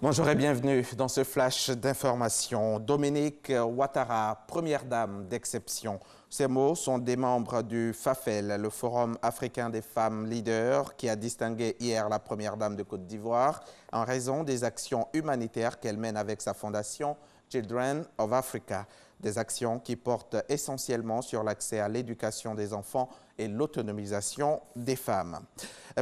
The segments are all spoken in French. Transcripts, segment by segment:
Bonjour et bienvenue dans ce flash d'information. Dominique Ouattara, première dame d'exception. Ces mots sont des membres du FAFEL, le Forum africain des femmes leaders, qui a distingué hier la première dame de Côte d'Ivoire en raison des actions humanitaires qu'elle mène avec sa fondation Children of Africa. Des actions qui portent essentiellement sur l'accès à l'éducation des enfants et l'autonomisation des femmes.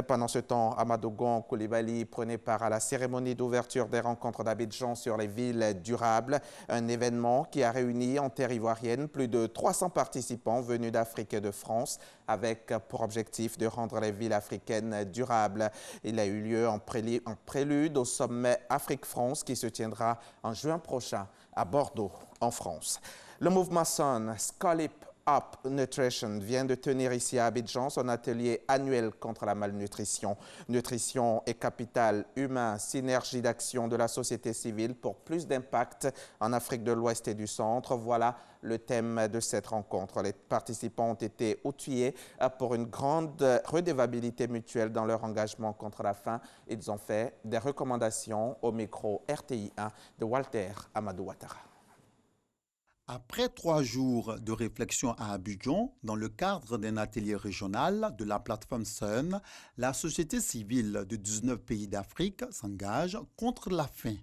Pendant ce temps, Amadou Gon Coulibaly prenait part à la cérémonie d'ouverture des rencontres d'Abidjan sur les villes durables, un événement qui a réuni en terre ivoirienne plus de 300 participants venus d'Afrique et de France, avec pour objectif de rendre les villes africaines durables. Il a eu lieu en prélude au sommet Afrique-France qui se tiendra en juin prochain à Bordeaux, en France. Le mouvement Sun, Scalip Up Nutrition, vient de tenir ici à Abidjan son atelier annuel contre la malnutrition. Nutrition et capital humain, synergie d'action de la société civile pour plus d'impact en Afrique de l'Ouest et du Centre. Voilà le thème de cette rencontre. Les participants ont été outillés pour une grande redevabilité mutuelle dans leur engagement contre la faim. Ils ont fait des recommandations au micro RTI 1 de Walter Amadou Ouattara. Après 3 jours de réflexion à Abidjan, dans le cadre d'un atelier régional de la plateforme Sun, la société civile de 19 pays d'Afrique s'engage contre la faim.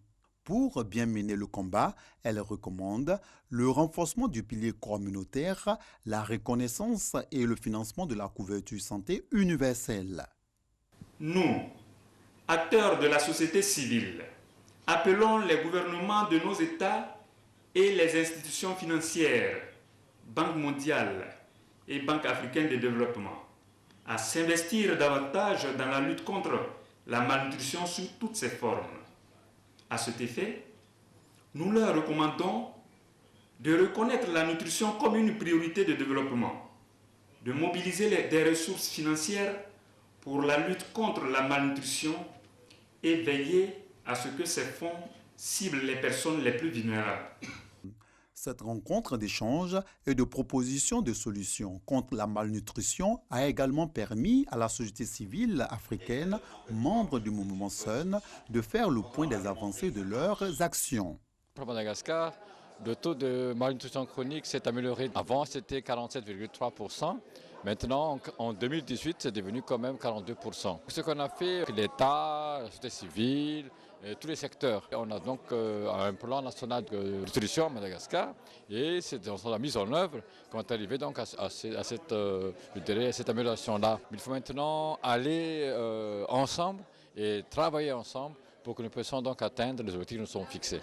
Pour bien mener le combat, elle recommande le renforcement du pilier communautaire, la reconnaissance et le financement de la couverture santé universelle. Nous, acteurs de la société civile, appelons les gouvernements de nos États et les institutions financières, Banque mondiale et Banque africaine de développement, à s'investir davantage dans la lutte contre la malnutrition sous toutes ses formes. À cet effet, nous leur recommandons de reconnaître la nutrition comme une priorité de développement, de mobiliser des ressources financières pour la lutte contre la malnutrition et veiller à ce que ces fonds ciblent les personnes les plus vulnérables. Cette rencontre d'échange et de propositions de solutions contre la malnutrition a également permis à la société civile africaine, membre du mouvement Sun, de faire le point des avancées de leurs actions. Pour Madagascar, le taux de malnutrition chronique s'est amélioré. Avant, c'était 47,3%. Maintenant, en 2018, c'est devenu quand même 42%. Ce qu'on a fait, l'État, la société civile, tous les secteurs. On a donc un plan national de nutrition à Madagascar et c'est dans la mise en œuvre qu'on est arrivé donc à cette amélioration-là. Il faut maintenant aller ensemble et travailler ensemble pour que nous puissions donc atteindre les objectifs qui nous sont fixés.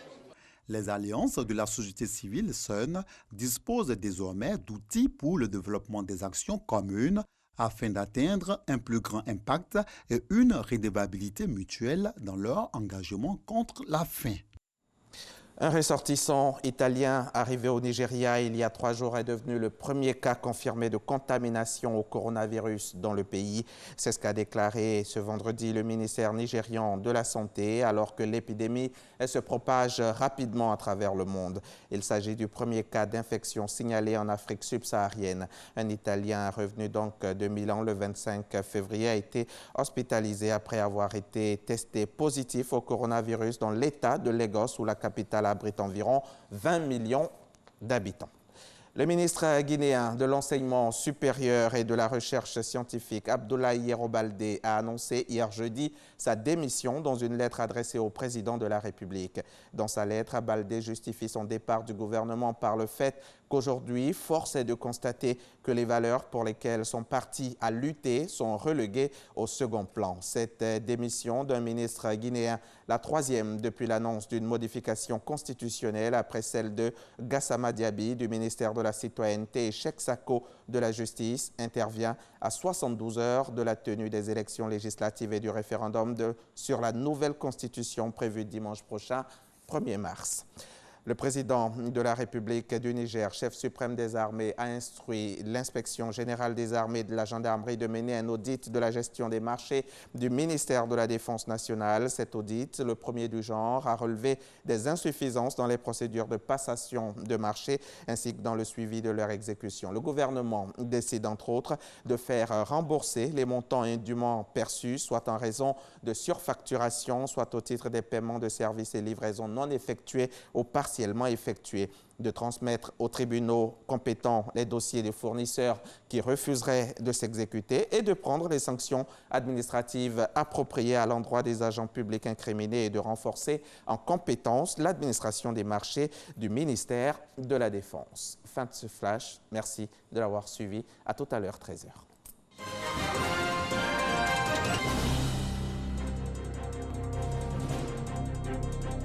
Les alliances de la société civile Sun disposent désormais d'outils pour le développement des actions communes afin d'atteindre un plus grand impact et une redevabilité mutuelle dans leur engagement contre la faim. Un ressortissant italien arrivé au Nigeria il y a 3 jours est devenu le premier cas confirmé de contamination au coronavirus dans le pays. C'est ce qu'a déclaré ce vendredi le ministère nigérian de la Santé alors que l'épidémie se propage rapidement à travers le monde. Il s'agit du premier cas d'infection signalé en Afrique subsaharienne. Un Italien revenu donc de Milan le 25 février a été hospitalisé après avoir été testé positif au coronavirus dans l'État de Lagos où la capitale abrite environ 20 millions d'habitants. Le ministre guinéen de l'Enseignement supérieur et de la Recherche scientifique, Abdoulaye Yero Baldé, a annoncé hier jeudi sa démission dans une lettre adressée au président de la République. Dans sa lettre, Baldé justifie son départ du gouvernement par le fait qu'aujourd'hui, force est de constater que les valeurs pour lesquelles son parti a lutté sont reléguées au second plan. Cette démission d'un ministre guinéen, la 3e depuis l'annonce d'une modification constitutionnelle après celle de Gassama Diaby du ministère de la Citoyenneté et Cheikh Sako de la Justice, intervient à 72 heures de la tenue des élections législatives et du référendum sur la nouvelle constitution prévue dimanche prochain, 1er mars. Le président de la République du Niger, chef suprême des armées, a instruit l'inspection générale des armées et de la gendarmerie de mener un audit de la gestion des marchés du ministère de la Défense nationale. Cet audit, le premier du genre, a relevé des insuffisances dans les procédures de passation de marché ainsi que dans le suivi de leur exécution. Le gouvernement décide entre autres de faire rembourser les montants indûment perçus, soit en raison de surfacturation, soit au titre des paiements de services et livraisons non effectués ou partiellement effectués, de transmettre aux tribunaux compétents les dossiers des fournisseurs qui refuseraient de s'exécuter et de prendre les sanctions administratives appropriées à l'endroit des agents publics incriminés et de renforcer en compétence l'administration des marchés du ministère de la Défense. Fin de ce flash. Merci de l'avoir suivi. À tout à l'heure, 13h.